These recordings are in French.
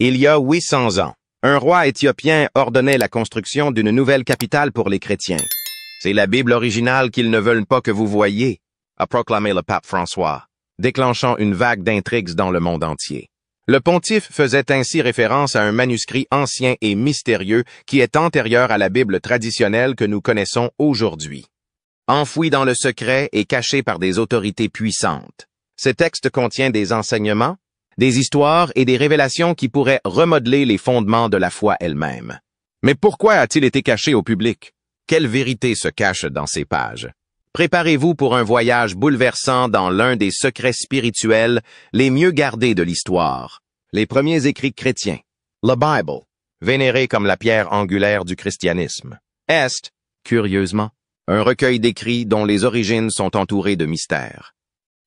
Il y a 800 ans, un roi éthiopien ordonnait la construction d'une nouvelle capitale pour les chrétiens. C'est la Bible originale qu'ils ne veulent pas que vous voyiez, a proclamé le pape François, déclenchant une vague d'intrigues dans le monde entier. Le pontife faisait ainsi référence à un manuscrit ancien et mystérieux qui est antérieur à la Bible traditionnelle que nous connaissons aujourd'hui. Enfoui dans le secret et caché par des autorités puissantes, ce texte contient des enseignements, des histoires et des révélations qui pourraient remodeler les fondements de la foi elle-même. Mais pourquoi a-t-il été caché au public? Quelle vérité se cache dans ces pages? Préparez-vous pour un voyage bouleversant dans l'un des secrets spirituels les mieux gardés de l'histoire. Les premiers écrits chrétiens, la Bible, vénérée comme la pierre angulaire du christianisme, est, curieusement, un recueil d'écrits dont les origines sont entourées de mystères.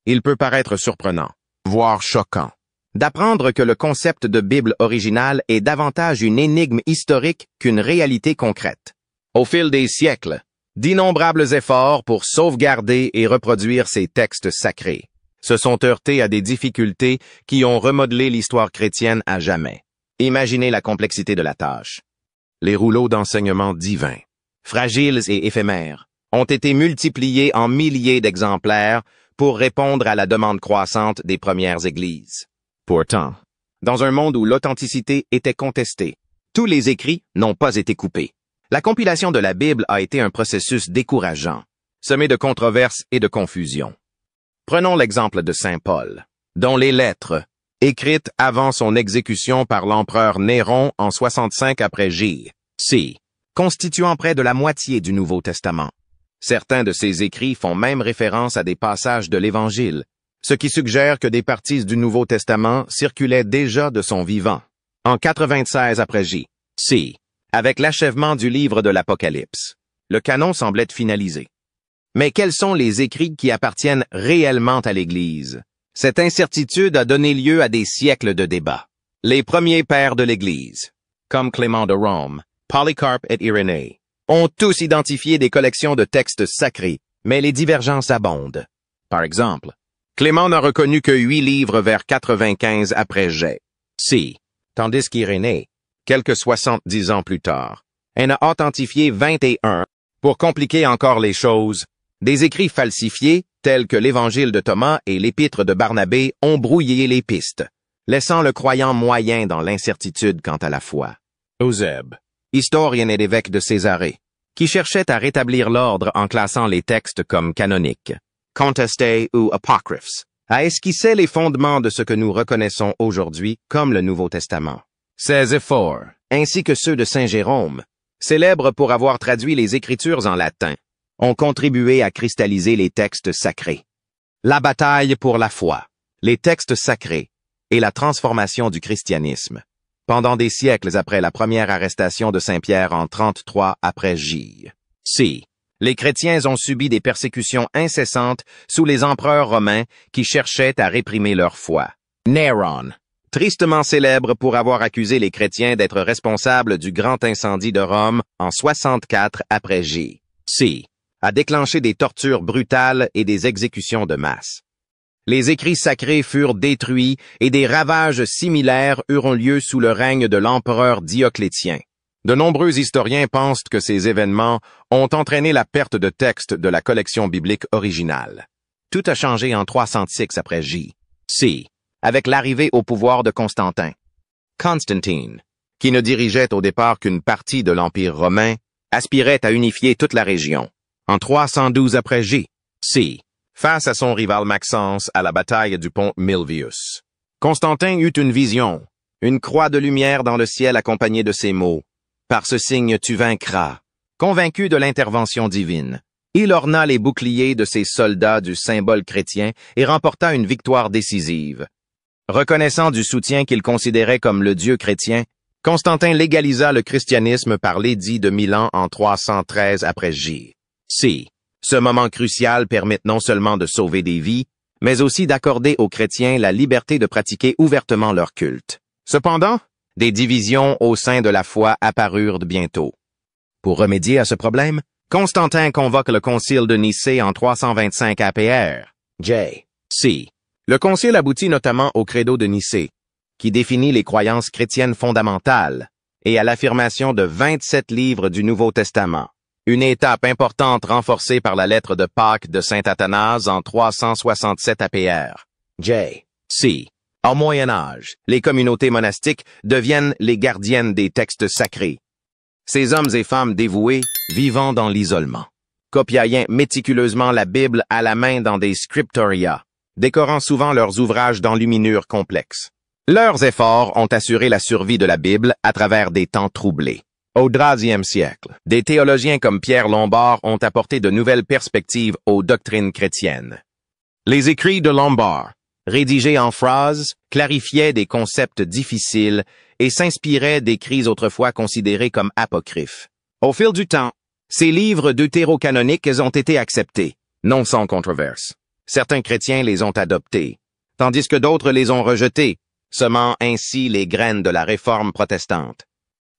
Il peut paraître surprenant, voire choquant, d'apprendre que le concept de Bible originale est davantage une énigme historique qu'une réalité concrète. Au fil des siècles, d'innombrables efforts pour sauvegarder et reproduire ces textes sacrés se sont heurtés à des difficultés qui ont remodelé l'histoire chrétienne à jamais. Imaginez la complexité de la tâche. Les rouleaux d'enseignement divins, fragiles et éphémères, ont été multipliés en milliers d'exemplaires pour répondre à la demande croissante des premières églises. Pourtant, dans un monde où l'authenticité était contestée, tous les écrits n'ont pas été coupés. La compilation de la Bible a été un processus décourageant, semé de controverses et de confusion. Prenons l'exemple de Saint Paul, dont les lettres, écrites avant son exécution par l'empereur Néron en 65 après J.C., constituant près de la moitié du Nouveau Testament. Certains de ces écrits font même référence à des passages de l'Évangile, ce qui suggère que des parties du Nouveau Testament circulaient déjà de son vivant. En 96 après J.C., avec l'achèvement du livre de l'Apocalypse, le canon semble être finalisé. Mais quels sont les écrits qui appartiennent réellement à l'Église? Cette incertitude a donné lieu à des siècles de débats. Les premiers pères de l'Église, comme Clément de Rome, Polycarpe et Irénée, ont tous identifié des collections de textes sacrés, mais les divergences abondent. Par exemple, Clément n'a reconnu que 8 livres vers 95 après J.C., tandis qu'Irénée, quelques 70 ans plus tard, en a authentifié 21. Pour compliquer encore les choses, des écrits falsifiés, tels que l'Évangile de Thomas et l'Épître de Barnabé, ont brouillé les pistes, laissant le croyant moyen dans l'incertitude quant à la foi. Eusèbe, historien et évêque de Césarée, qui cherchait à rétablir l'ordre en classant les textes comme canoniques, contestés ou apocryphes, a esquissé les fondements de ce que nous reconnaissons aujourd'hui comme le Nouveau Testament. Ces efforts, ainsi que ceux de Saint Jérôme, célèbre pour avoir traduit les Écritures en latin, ont contribué à cristalliser les textes sacrés. La bataille pour la foi, les textes sacrés et la transformation du christianisme. Pendant des siècles après la première arrestation de Saint-Pierre en 33 après J.C., les chrétiens ont subi des persécutions incessantes sous les empereurs romains qui cherchaient à réprimer leur foi. Néron, tristement célèbre pour avoir accusé les chrétiens d'être responsables du grand incendie de Rome en 64 après J.C., a déclenché des tortures brutales et des exécutions de masse. Les écrits sacrés furent détruits et des ravages similaires eurent lieu sous le règne de l'empereur Dioclétien. De nombreux historiens pensent que ces événements ont entraîné la perte de textes de la collection biblique originale. Tout a changé en 306 après J.C., avec l'arrivée au pouvoir de Constantin. Constantine, qui ne dirigeait au départ qu'une partie de l'Empire romain, aspirait à unifier toute la région. En 312 après J.C., face à son rival Maxence à la bataille du pont Milvius, Constantin eut une vision, une croix de lumière dans le ciel accompagnée de ces mots. « Par ce signe tu vaincras ». Convaincu de l'intervention divine, il orna les boucliers de ses soldats du symbole chrétien et remporta une victoire décisive. Reconnaissant du soutien qu'il considérait comme le Dieu chrétien, Constantin légalisa le christianisme par l'édit de Milan en 313 après J.C. Ce moment crucial permet non seulement de sauver des vies, mais aussi d'accorder aux chrétiens la liberté de pratiquer ouvertement leur culte. Cependant, des divisions au sein de la foi apparurent bientôt. Pour remédier à ce problème, Constantin convoque le concile de Nicée en 325 APR, J.C. Le concile aboutit notamment au credo de Nicée, qui définit les croyances chrétiennes fondamentales, et à l'affirmation de 27 livres du Nouveau Testament, une étape importante renforcée par la lettre de Pâques de saint Athanase en 367 APR. J. C. Au Moyen Âge, les communautés monastiques deviennent les gardiennes des textes sacrés. Ces hommes et femmes dévoués vivant dans l'isolement, copiaient méticuleusement la Bible à la main dans des scriptoria, décorant souvent leurs ouvrages d'enluminure complexes. Leurs efforts ont assuré la survie de la Bible à travers des temps troublés. Au XIIIe siècle, des théologiens comme Pierre Lombard ont apporté de nouvelles perspectives aux doctrines chrétiennes. Les écrits de Lombard, rédigés en phrases, clarifiaient des concepts difficiles et s'inspiraient d'écrits autrefois considérés comme apocryphes. Au fil du temps, ces livres deutérocanoniques ont été acceptés, non sans controverse. Certains chrétiens les ont adoptés, tandis que d'autres les ont rejetés, semant ainsi les graines de la réforme protestante.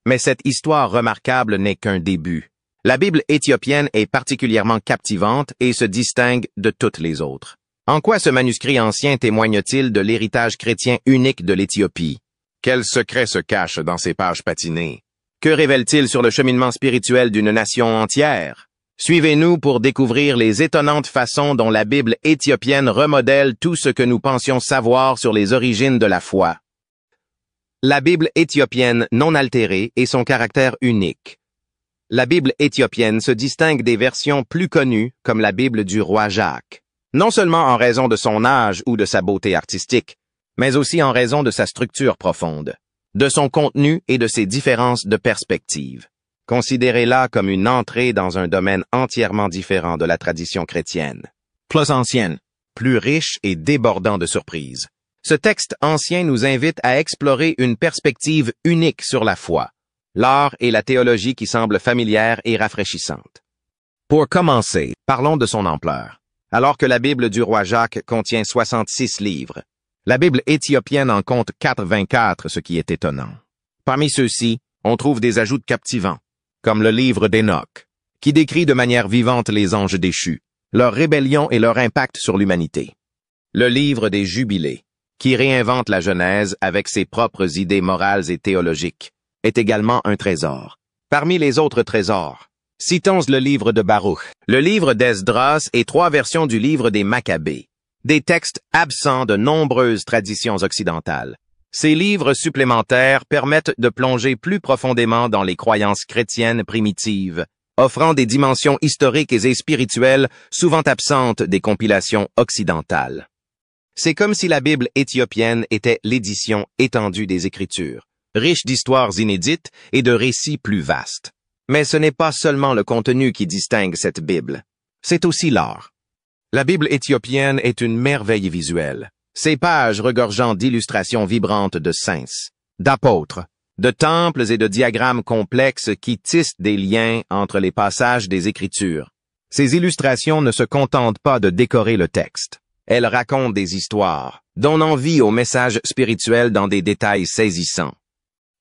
Mais cette histoire remarquable n'est qu'un début. La Bible éthiopienne est particulièrement captivante et se distingue de toutes les autres. En quoi ce manuscrit ancien témoigne-t-il de l'héritage chrétien unique de l'Éthiopie? Quel secret se cache dans ces pages patinées? Que révèle-t-il sur le cheminement spirituel d'une nation entière? Suivez-nous pour découvrir les étonnantes façons dont la Bible éthiopienne remodèle tout ce que nous pensions savoir sur les origines de la foi. La Bible éthiopienne non altérée et son caractère unique. La Bible éthiopienne se distingue des versions plus connues comme la Bible du roi Jacques, non seulement en raison de son âge ou de sa beauté artistique, mais aussi en raison de sa structure profonde, de son contenu et de ses différences de perspective. Considérez-la comme une entrée dans un domaine entièrement différent de la tradition chrétienne. Plus ancienne, plus riche et débordant de surprises. Ce texte ancien nous invite à explorer une perspective unique sur la foi, l'art et la théologie qui semblent familières et rafraîchissantes. Pour commencer, parlons de son ampleur. Alors que la Bible du roi Jacques contient 66 livres, la Bible éthiopienne en compte 84, ce qui est étonnant. Parmi ceux-ci, on trouve des ajouts captivants, comme le livre d'Enoch, qui décrit de manière vivante les anges déchus, leur rébellion et leur impact sur l'humanité. Le livre des Jubilés, qui réinvente la Genèse avec ses propres idées morales et théologiques, est également un trésor. Parmi les autres trésors, citons le livre de Baruch, le livre d'Esdras et 3 versions du livre des Maccabées, des textes absents de nombreuses traditions occidentales. Ces livres supplémentaires permettent de plonger plus profondément dans les croyances chrétiennes primitives, offrant des dimensions historiques et spirituelles souvent absentes des compilations occidentales. C'est comme si la Bible éthiopienne était l'édition étendue des Écritures, riche d'histoires inédites et de récits plus vastes. Mais ce n'est pas seulement le contenu qui distingue cette Bible, c'est aussi l'art. La Bible éthiopienne est une merveille visuelle. Ses pages regorgeant d'illustrations vibrantes de saints, d'apôtres, de temples et de diagrammes complexes qui tissent des liens entre les passages des Écritures. Ces illustrations ne se contentent pas de décorer le texte. Elles racontent des histoires, donnant vie aux messages spirituels dans des détails saisissants.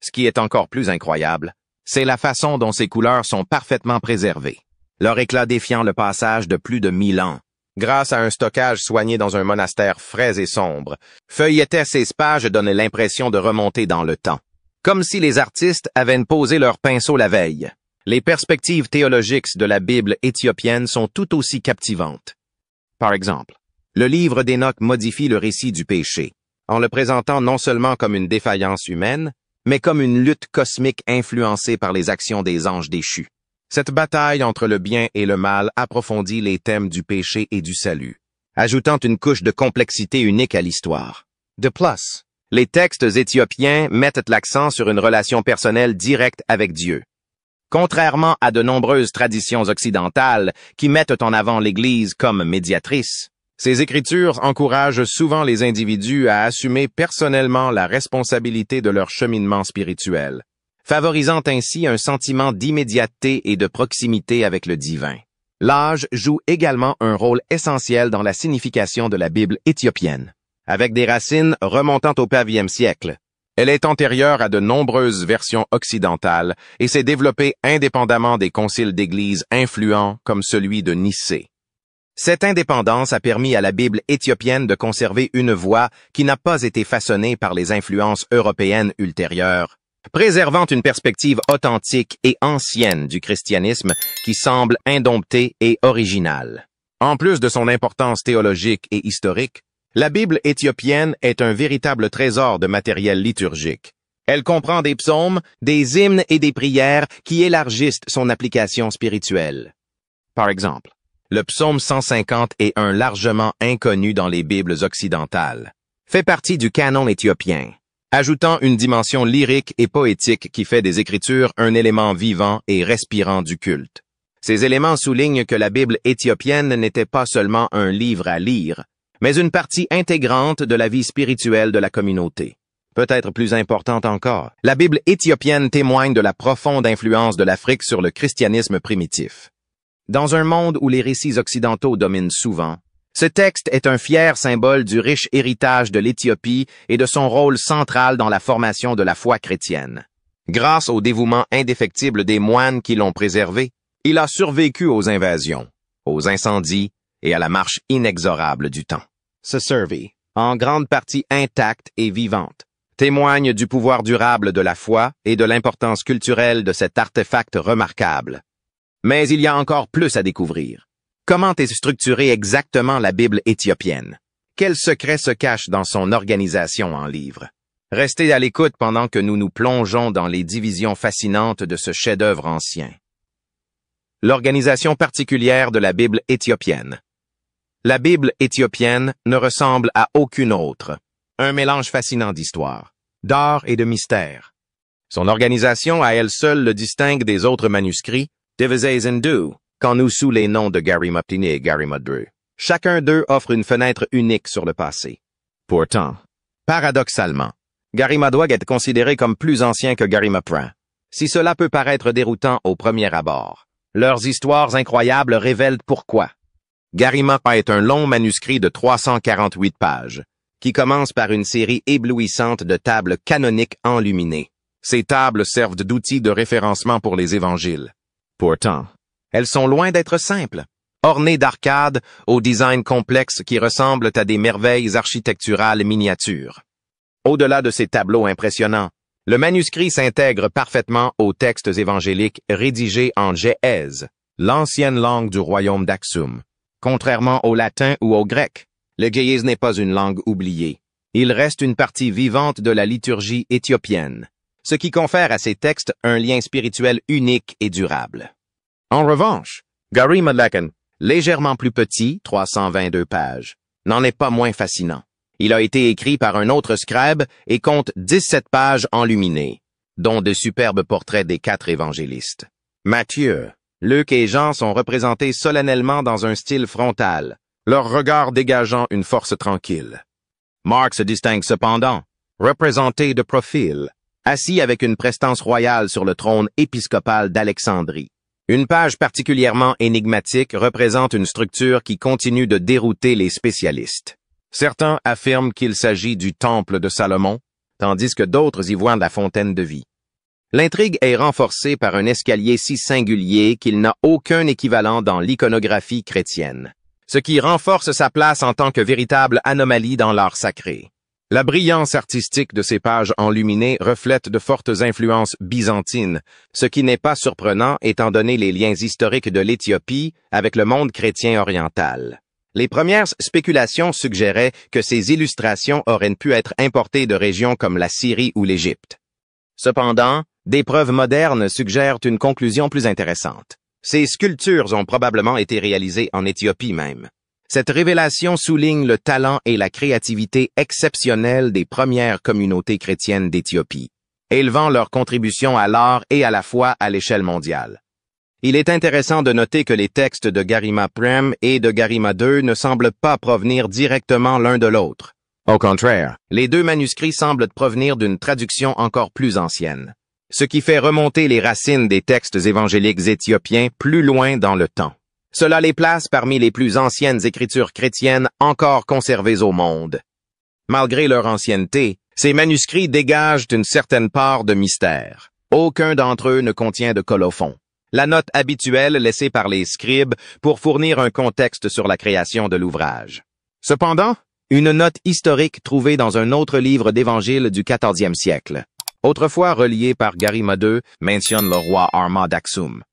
Ce qui est encore plus incroyable, c'est la façon dont ces couleurs sont parfaitement préservées, leur éclat défiant le passage de plus de 1000 ans. Grâce à un stockage soigné dans un monastère frais et sombre, feuilleter ces pages donne l'impression de remonter dans le temps. Comme si les artistes avaient posé leur pinceau la veille. Les perspectives théologiques de la Bible éthiopienne sont tout aussi captivantes. Par exemple, le livre d'Enoch modifie le récit du péché, en le présentant non seulement comme une défaillance humaine, mais comme une lutte cosmique influencée par les actions des anges déchus. Cette bataille entre le bien et le mal approfondit les thèmes du péché et du salut, ajoutant une couche de complexité unique à l'histoire. De plus, les textes éthiopiens mettent l'accent sur une relation personnelle directe avec Dieu. Contrairement à de nombreuses traditions occidentales qui mettent en avant l'Église comme médiatrice, ces écritures encouragent souvent les individus à assumer personnellement la responsabilité de leur cheminement spirituel, favorisant ainsi un sentiment d'immédiateté et de proximité avec le divin. L'âge joue également un rôle essentiel dans la signification de la Bible éthiopienne. Avec des racines remontant au XVe siècle, elle est antérieure à de nombreuses versions occidentales et s'est développée indépendamment des conciles d'église influents comme celui de Nicée. Cette indépendance a permis à la Bible éthiopienne de conserver une voix qui n'a pas été façonnée par les influences européennes ultérieures, préservant une perspective authentique et ancienne du christianisme qui semble indomptée et originale. En plus de son importance théologique et historique, la Bible éthiopienne est un véritable trésor de matériel liturgique. Elle comprend des psaumes, des hymnes et des prières qui élargissent son application spirituelle. Par exemple, le psaume 150 est un largement inconnu dans les Bibles occidentales. Fait partie du canon éthiopien, ajoutant une dimension lyrique et poétique qui fait des Écritures un élément vivant et respirant du culte. Ces éléments soulignent que la Bible éthiopienne n'était pas seulement un livre à lire, mais une partie intégrante de la vie spirituelle de la communauté. Peut-être plus importante encore, la Bible éthiopienne témoigne de la profonde influence de l'Afrique sur le christianisme primitif. Dans un monde où les récits occidentaux dominent souvent, ce texte est un fier symbole du riche héritage de l'Éthiopie et de son rôle central dans la formation de la foi chrétienne. Grâce au dévouement indéfectible des moines qui l'ont préservé, il a survécu aux invasions, aux incendies et à la marche inexorable du temps. Ce survey, en grande partie intacte et vivante, témoigne du pouvoir durable de la foi et de l'importance culturelle de cet artefact remarquable. Mais il y a encore plus à découvrir. Comment est structurée exactement la Bible éthiopienne? Quels secrets se cachent dans son organisation en livres? Restez à l'écoute pendant que nous nous plongeons dans les divisions fascinantes de ce chef-d'œuvre ancien. L'organisation particulière de la Bible éthiopienne. La Bible éthiopienne ne ressemble à aucune autre. Un mélange fascinant d'histoire, d'art et de mystère. Son organisation à elle seule le distingue des autres manuscrits, divisés en deux, quand nous sous les noms de Garima I et Garima II. Chacun d'eux offre une fenêtre unique sur le passé. Pourtant, paradoxalement, Garima doit être considéré comme plus ancien que Garima I. Si cela peut paraître déroutant au premier abord, leurs histoires incroyables révèlent pourquoi. Garima est un long manuscrit de 348 pages, qui commence par une série éblouissante de tables canoniques enluminées. Ces tables servent d'outils de référencement pour les évangiles. Pourtant, elles sont loin d'être simples, ornées d'arcades au design complexe qui ressemblent à des merveilles architecturales miniatures. Au-delà de ces tableaux impressionnants, le manuscrit s'intègre parfaitement aux textes évangéliques rédigés en Ge'ez, l'ancienne langue du royaume d'Aksum. Contrairement au latin ou au grec, le Ge'ez n'est pas une langue oubliée. Il reste une partie vivante de la liturgie éthiopienne, ce qui confère à ces textes un lien spirituel unique et durable. En revanche, Garima Lakan, légèrement plus petit, 322 pages, n'en est pas moins fascinant. Il a été écrit par un autre scribe et compte 17 pages enluminées, dont de superbes portraits des 4 évangélistes. Matthieu, Luc et Jean sont représentés solennellement dans un style frontal, leur regard dégageant une force tranquille. Marc se distingue cependant, représenté de profil, assis avec une prestance royale sur le trône épiscopal d'Alexandrie. Une page particulièrement énigmatique représente une structure qui continue de dérouter les spécialistes. Certains affirment qu'il s'agit du temple de Salomon, tandis que d'autres y voient la fontaine de vie. L'intrigue est renforcée par un escalier si singulier qu'il n'a aucun équivalent dans l'iconographie chrétienne, ce qui renforce sa place en tant que véritable anomalie dans l'art sacré. La brillance artistique de ces pages enluminées reflète de fortes influences byzantines, ce qui n'est pas surprenant étant donné les liens historiques de l'Éthiopie avec le monde chrétien oriental. Les premières spéculations suggéraient que ces illustrations auraient pu être importées de régions comme la Syrie ou l'Égypte. Cependant, des preuves modernes suggèrent une conclusion plus intéressante. Ces sculptures ont probablement été réalisées en Éthiopie même. Cette révélation souligne le talent et la créativité exceptionnelle des premières communautés chrétiennes d'Éthiopie, élevant leur contribution à l'art et à la foi à l'échelle mondiale. Il est intéressant de noter que les textes de Garima I et de Garima II ne semblent pas provenir directement l'un de l'autre. Au contraire, les deux manuscrits semblent provenir d'une traduction encore plus ancienne, ce qui fait remonter les racines des textes évangéliques éthiopiens plus loin dans le temps. Cela les place parmi les plus anciennes écritures chrétiennes encore conservées au monde. Malgré leur ancienneté, ces manuscrits dégagent une certaine part de mystère. Aucun d'entre eux ne contient de colophon. la note habituelle laissée par les scribes pour fournir un contexte sur la création de l'ouvrage. Cependant, une note historique trouvée dans un autre livre d'évangile du XIVe siècle, autrefois relié par Garima II, mentionne le roi Armand d'Aksum,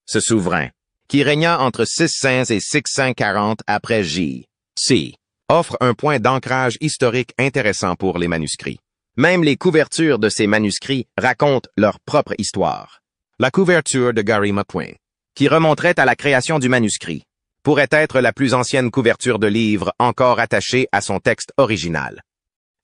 ce souverain, qui régna entre 600 et 640 après J.C., offre un point d'ancrage historique intéressant pour les manuscrits. Même les couvertures de ces manuscrits racontent leur propre histoire. La couverture de Garima I, qui remonterait à la création du manuscrit, pourrait être la plus ancienne couverture de livre encore attachée à son texte original.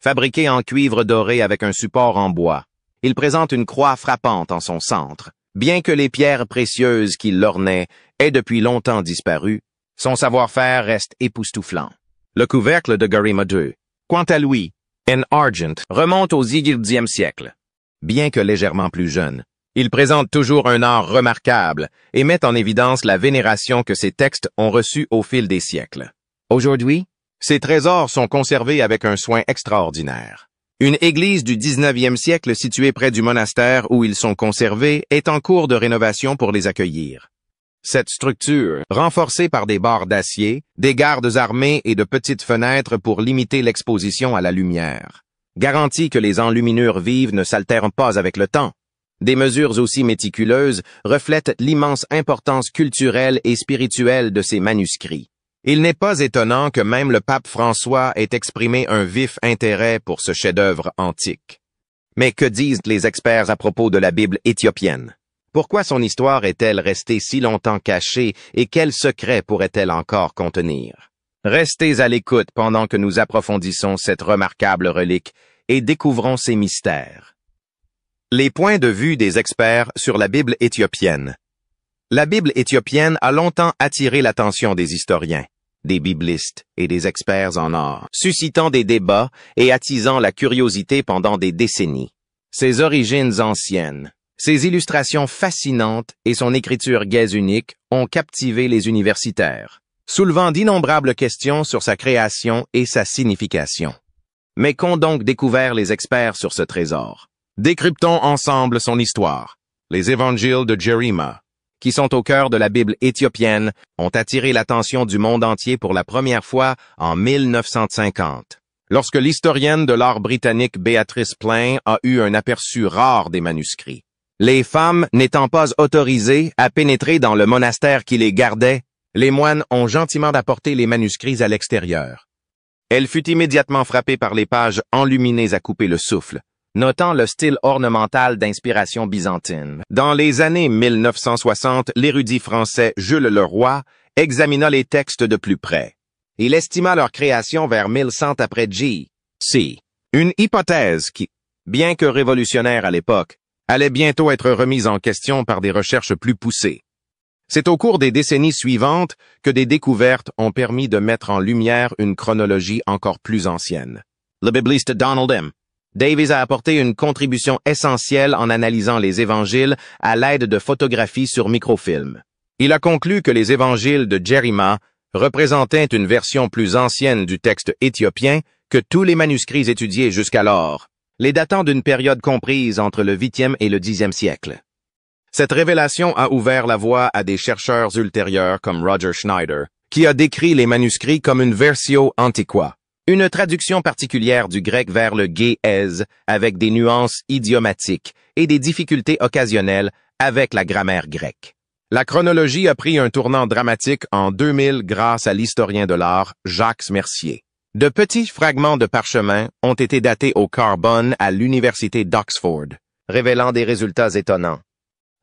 Fabriqué en cuivre doré avec un support en bois, il présente une croix frappante en son centre. Bien que les pierres précieuses qui l'ornaient aient depuis longtemps disparu, son savoir-faire reste époustouflant. Le couvercle de Garima II, quant à lui, en argent, remonte au XIIe siècle. Bien que légèrement plus jeune, il présente toujours un art remarquable et met en évidence la vénération que ces textes ont reçue au fil des siècles. Aujourd'hui, ces trésors sont conservés avec un soin extraordinaire. Une église du XIXe siècle située près du monastère où ils sont conservés est en cours de rénovation pour les accueillir. Cette structure, renforcée par des barres d'acier, des gardes armés et de petites fenêtres pour limiter l'exposition à la lumière, garantit que les enluminures vives ne s'altèrent pas avec le temps. Des mesures aussi méticuleuses reflètent l'immense importance culturelle et spirituelle de ces manuscrits. Il n'est pas étonnant que même le pape François ait exprimé un vif intérêt pour ce chef-d'œuvre antique. Mais que disent les experts à propos de la Bible éthiopienne? Pourquoi son histoire est-elle restée si longtemps cachée et quels secrets pourrait-elle encore contenir? Restez à l'écoute pendant que nous approfondissons cette remarquable relique et découvrons ses mystères. Les points de vue des experts sur la Bible éthiopienne. La Bible éthiopienne a longtemps attiré l'attention des historiens, des biblistes et des experts en art, suscitant des débats et attisant la curiosité pendant des décennies. Ses origines anciennes, ses illustrations fascinantes et son écriture gaise unique ont captivé les universitaires, soulevant d'innombrables questions sur sa création et sa signification. Mais qu'ont donc découvert les experts sur ce trésor? Décryptons ensemble son histoire. Les évangiles de Jerima, qui sont au cœur de la Bible éthiopienne, ont attiré l'attention du monde entier pour la première fois en 1950, lorsque l'historienne de l'art britannique Béatrice Plain a eu un aperçu rare des manuscrits. Les femmes n'étant pas autorisées à pénétrer dans le monastère qui les gardait, les moines ont gentiment apporté les manuscrits à l'extérieur. Elle fut immédiatement frappée par les pages enluminées à couper le souffle, notant le style ornemental d'inspiration byzantine. Dans les années 1960, l'érudit français Jules Leroy examina les textes de plus près. Il estima leur création vers 1100 après J.C. Une hypothèse qui, bien que révolutionnaire à l'époque, allait bientôt être remise en question par des recherches plus poussées. C'est au cours des décennies suivantes que des découvertes ont permis de mettre en lumière une chronologie encore plus ancienne. Le bibliste Donald M. Davies a apporté une contribution essentielle en analysant les évangiles à l'aide de photographies sur microfilm. Il a conclu que les évangiles de Jerima représentaient une version plus ancienne du texte éthiopien que tous les manuscrits étudiés jusqu'alors, les datant d'une période comprise entre le 8e et le 10e siècle. Cette révélation a ouvert la voie à des chercheurs ultérieurs comme Roger Schneider, qui a décrit les manuscrits comme une versio antiqua, une traduction particulière du grec vers le ge'ez avec des nuances idiomatiques et des difficultés occasionnelles avec la grammaire grecque. La chronologie a pris un tournant dramatique en 2000 grâce à l'historien de l'art Jacques Mercier. De petits fragments de parchemin ont été datés au carbone à l'université d'Oxford, révélant des résultats étonnants.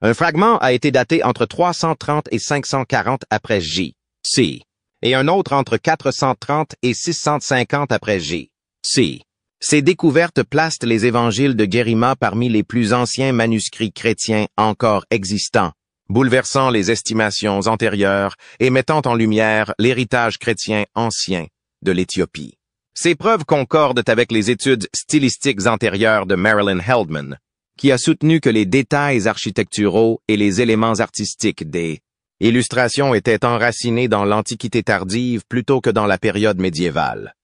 Un fragment a été daté entre 330 et 540 après J.C. et un autre entre 430 et 650 après J.C. Ces découvertes placent les évangiles de Jerima parmi les plus anciens manuscrits chrétiens encore existants, bouleversant les estimations antérieures et mettant en lumière l'héritage chrétien ancien de l'Éthiopie. Ces preuves concordent avec les études stylistiques antérieures de Marilyn Heldman, qui a soutenu que les détails architecturaux et les éléments artistiques des illustrations étaient enracinés dans l'Antiquité tardive plutôt que dans la période médiévale.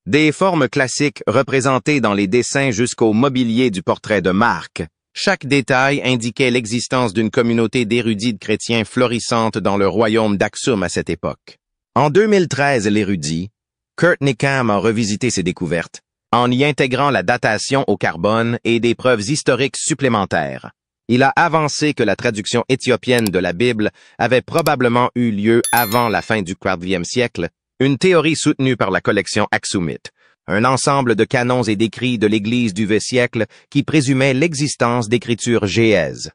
Des formes classiques représentées dans les dessins jusqu'au mobilier du portrait de Marc Chaque détail indiquait l'existence d'une communauté d'érudits chrétiens florissante dans le royaume d'Aksum à cette époque. En 2013, l'érudit, Kurt Nickham a revisité ses découvertes, en y intégrant la datation au carbone et des preuves historiques supplémentaires. Il a avancé que la traduction éthiopienne de la Bible avait probablement eu lieu avant la fin du IVe siècle, une théorie soutenue par la collection Aksumite, un ensemble de canons et d'écrits de l'Église du X siècle qui présumait l'existence d'écritures géèses.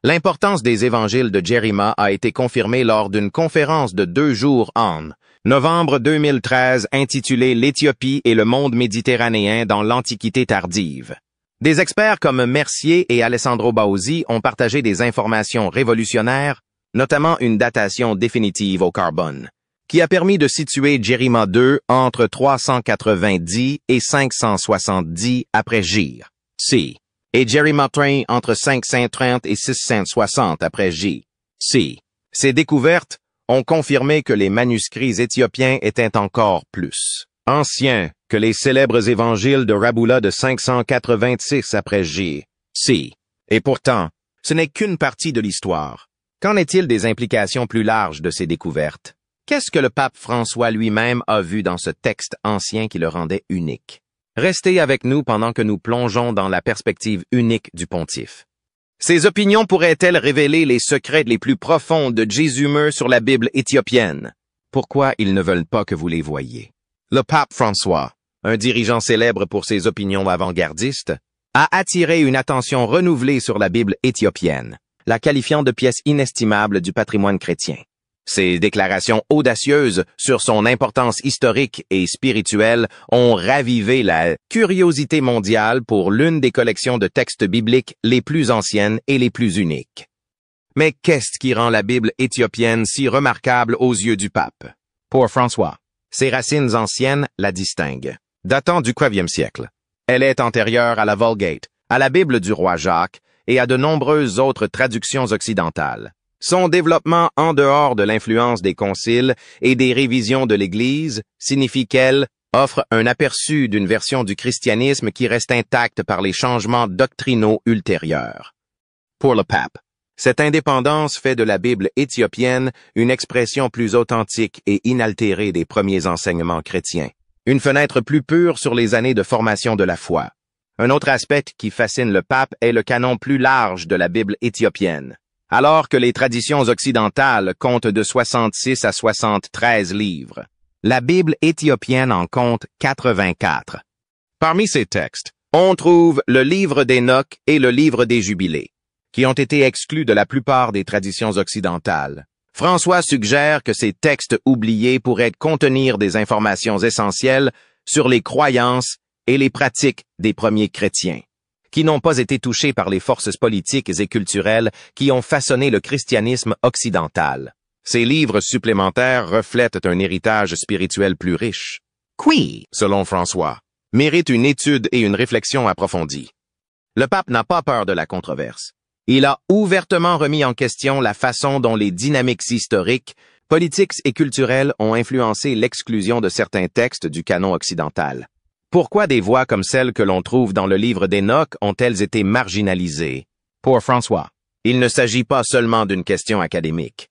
L'importance des évangiles de Jerima a été confirmée lors d'une conférence de 2 jours en novembre 2013 intitulée L'Éthiopie et le monde méditerranéen dans l'Antiquité tardive. Des experts comme Mercier et Alessandro Bausi ont partagé des informations révolutionnaires, notamment une datation définitive au carbone, qui a permis de situer Jerima II entre 390 et 570 après J. C. et Jerima III entre 530 et 660 après J. C. Ces découvertes ont confirmé que les manuscrits éthiopiens étaient encore plus anciens que les célèbres évangiles de Rabula de 586 après J. C. Et pourtant, ce n'est qu'une partie de l'histoire. Qu'en est-il des implications plus larges de ces découvertes? Qu'est-ce que le pape François lui-même a vu dans ce texte ancien qui le rendait unique? Restez avec nous pendant que nous plongeons dans la perspective unique du pontife. Ces opinions pourraient-elles révéler les secrets les plus profonds de Jésus sur la Bible éthiopienne? Pourquoi ils ne veulent pas que vous les voyiez? Le pape François, un dirigeant célèbre pour ses opinions avant-gardistes, a attiré une attention renouvelée sur la Bible éthiopienne, la qualifiant de pièce inestimable du patrimoine chrétien. Ses déclarations audacieuses sur son importance historique et spirituelle ont ravivé la curiosité mondiale pour l'une des collections de textes bibliques les plus anciennes et les plus uniques. Mais qu'est-ce qui rend la Bible éthiopienne si remarquable aux yeux du pape? Pour François, ses racines anciennes la distinguent. Datant du IVe siècle, elle est antérieure à la Vulgate, à la Bible du roi Jacques et à de nombreuses autres traductions occidentales. Son développement en dehors de l'influence des conciles et des révisions de l'Église signifie qu'elle offre un aperçu d'une version du christianisme qui reste intacte par les changements doctrinaux ultérieurs. Pour le pape, cette indépendance fait de la Bible éthiopienne une expression plus authentique et inaltérée des premiers enseignements chrétiens, une fenêtre plus pure sur les années de formation de la foi. Un autre aspect qui fascine le pape est le canon plus large de la Bible éthiopienne. Alors que les traditions occidentales comptent de 66 à 73 livres, la Bible éthiopienne en compte 84. Parmi ces textes, on trouve le livre d'Enoch et le livre des Jubilés, qui ont été exclus de la plupart des traditions occidentales. François suggère que ces textes oubliés pourraient contenir des informations essentielles sur les croyances et les pratiques des premiers chrétiens, qui n'ont pas été touchés par les forces politiques et culturelles qui ont façonné le christianisme occidental. Ces livres supplémentaires reflètent un héritage spirituel plus riche, qui, selon François, mérite une étude et une réflexion approfondie. Le pape n'a pas peur de la controverse. Il a ouvertement remis en question la façon dont les dynamiques historiques, politiques et culturelles ont influencé l'exclusion de certains textes du canon occidental. Pourquoi des voix comme celles que l'on trouve dans le livre d'Enoch ont-elles été marginalisées? Pour François, il ne s'agit pas seulement d'une question académique.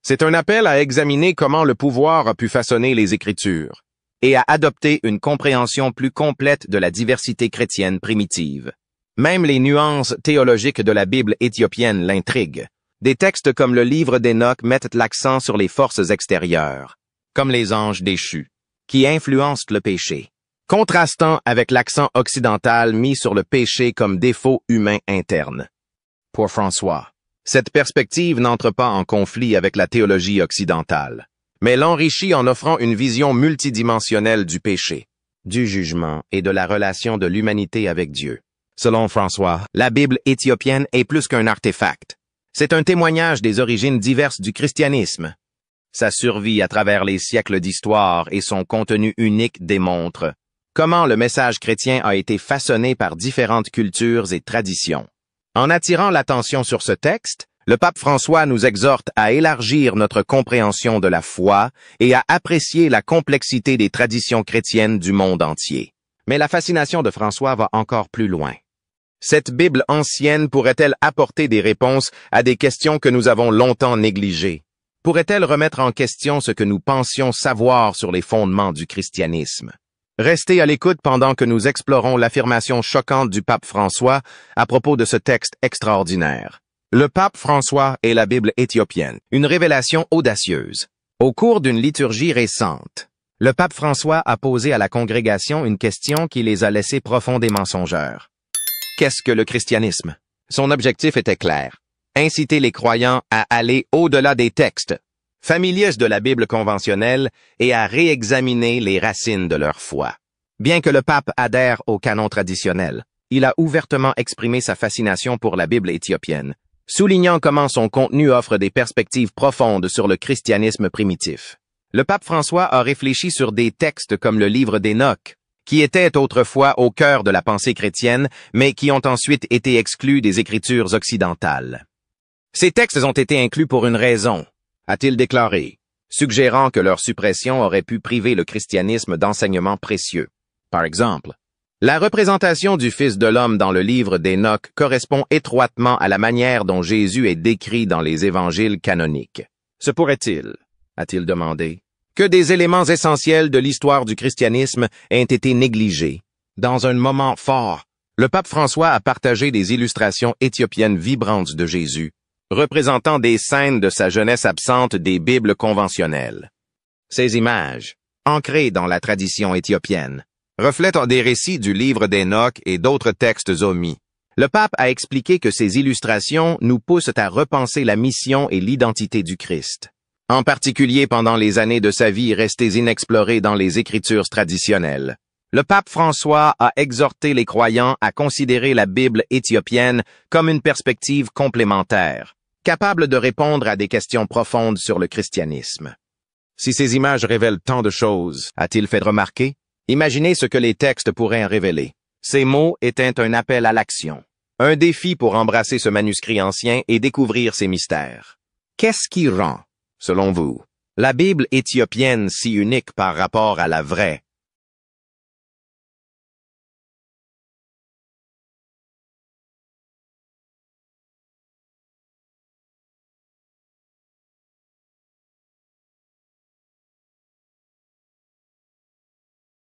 C'est un appel à examiner comment le pouvoir a pu façonner les Écritures et à adopter une compréhension plus complète de la diversité chrétienne primitive. Même les nuances théologiques de la Bible éthiopienne l'intriguent. Des textes comme le livre d'Enoch mettent l'accent sur les forces extérieures, comme les anges déchus, qui influencent le péché, contrastant avec l'accent occidental mis sur le péché comme défaut humain interne. Pour François, cette perspective n'entre pas en conflit avec la théologie occidentale, mais l'enrichit en offrant une vision multidimensionnelle du péché, du jugement et de la relation de l'humanité avec Dieu. Selon François, la Bible éthiopienne est plus qu'un artefact. C'est un témoignage des origines diverses du christianisme. Sa survie à travers les siècles d'histoire et son contenu unique démontrent comment le message chrétien a été façonné par différentes cultures et traditions. En attirant l'attention sur ce texte, le pape François nous exhorte à élargir notre compréhension de la foi et à apprécier la complexité des traditions chrétiennes du monde entier. Mais la fascination de François va encore plus loin. Cette Bible ancienne pourrait-elle apporter des réponses à des questions que nous avons longtemps négligées? Pourrait-elle remettre en question ce que nous pensions savoir sur les fondements du christianisme? Restez à l'écoute pendant que nous explorons l'affirmation choquante du pape François à propos de ce texte extraordinaire. Le pape François et la Bible éthiopienne, une révélation audacieuse. Au cours d'une liturgie récente, le pape François a posé à la congrégation une question qui les a laissés profondément songeurs. Qu'est-ce que le christianisme? Son objectif était clair. Inciter les croyants à aller au-delà des textes, familiers de la Bible conventionnelle, et à réexaminer les racines de leur foi. Bien que le pape adhère au canon traditionnel, il a ouvertement exprimé sa fascination pour la Bible éthiopienne, soulignant comment son contenu offre des perspectives profondes sur le christianisme primitif. Le pape François a réfléchi sur des textes comme le livre d'Enoch, qui étaient autrefois au cœur de la pensée chrétienne, mais qui ont ensuite été exclus des écritures occidentales. Ces textes ont été inclus pour une raison, a-t-il déclaré, suggérant que leur suppression aurait pu priver le christianisme d'enseignements précieux. Par exemple, la représentation du Fils de l'homme dans le livre d'Enoch correspond étroitement à la manière dont Jésus est décrit dans les évangiles canoniques. Se pourrait-il, a-t-il demandé, que des éléments essentiels de l'histoire du christianisme aient été négligés? Dans un moment fort, le pape François a partagé des illustrations éthiopiennes vibrantes de Jésus, représentant des scènes de sa jeunesse absente des Bibles conventionnelles. Ces images, ancrées dans la tradition éthiopienne, reflètent des récits du livre d'Enoch et d'autres textes omis. Le pape a expliqué que ces illustrations nous poussent à repenser la mission et l'identité du Christ, en particulier pendant les années de sa vie restées inexplorées dans les écritures traditionnelles. Le pape François a exhorté les croyants à considérer la Bible éthiopienne comme une perspective complémentaire, capable de répondre à des questions profondes sur le christianisme. Si ces images révèlent tant de choses, a-t-il fait remarquer, imaginez ce que les textes pourraient en révéler. Ces mots étaient un appel à l'action, un défi pour embrasser ce manuscrit ancien et découvrir ses mystères. Qu'est-ce qui rend, selon vous, la Bible éthiopienne si unique par rapport à la vraie,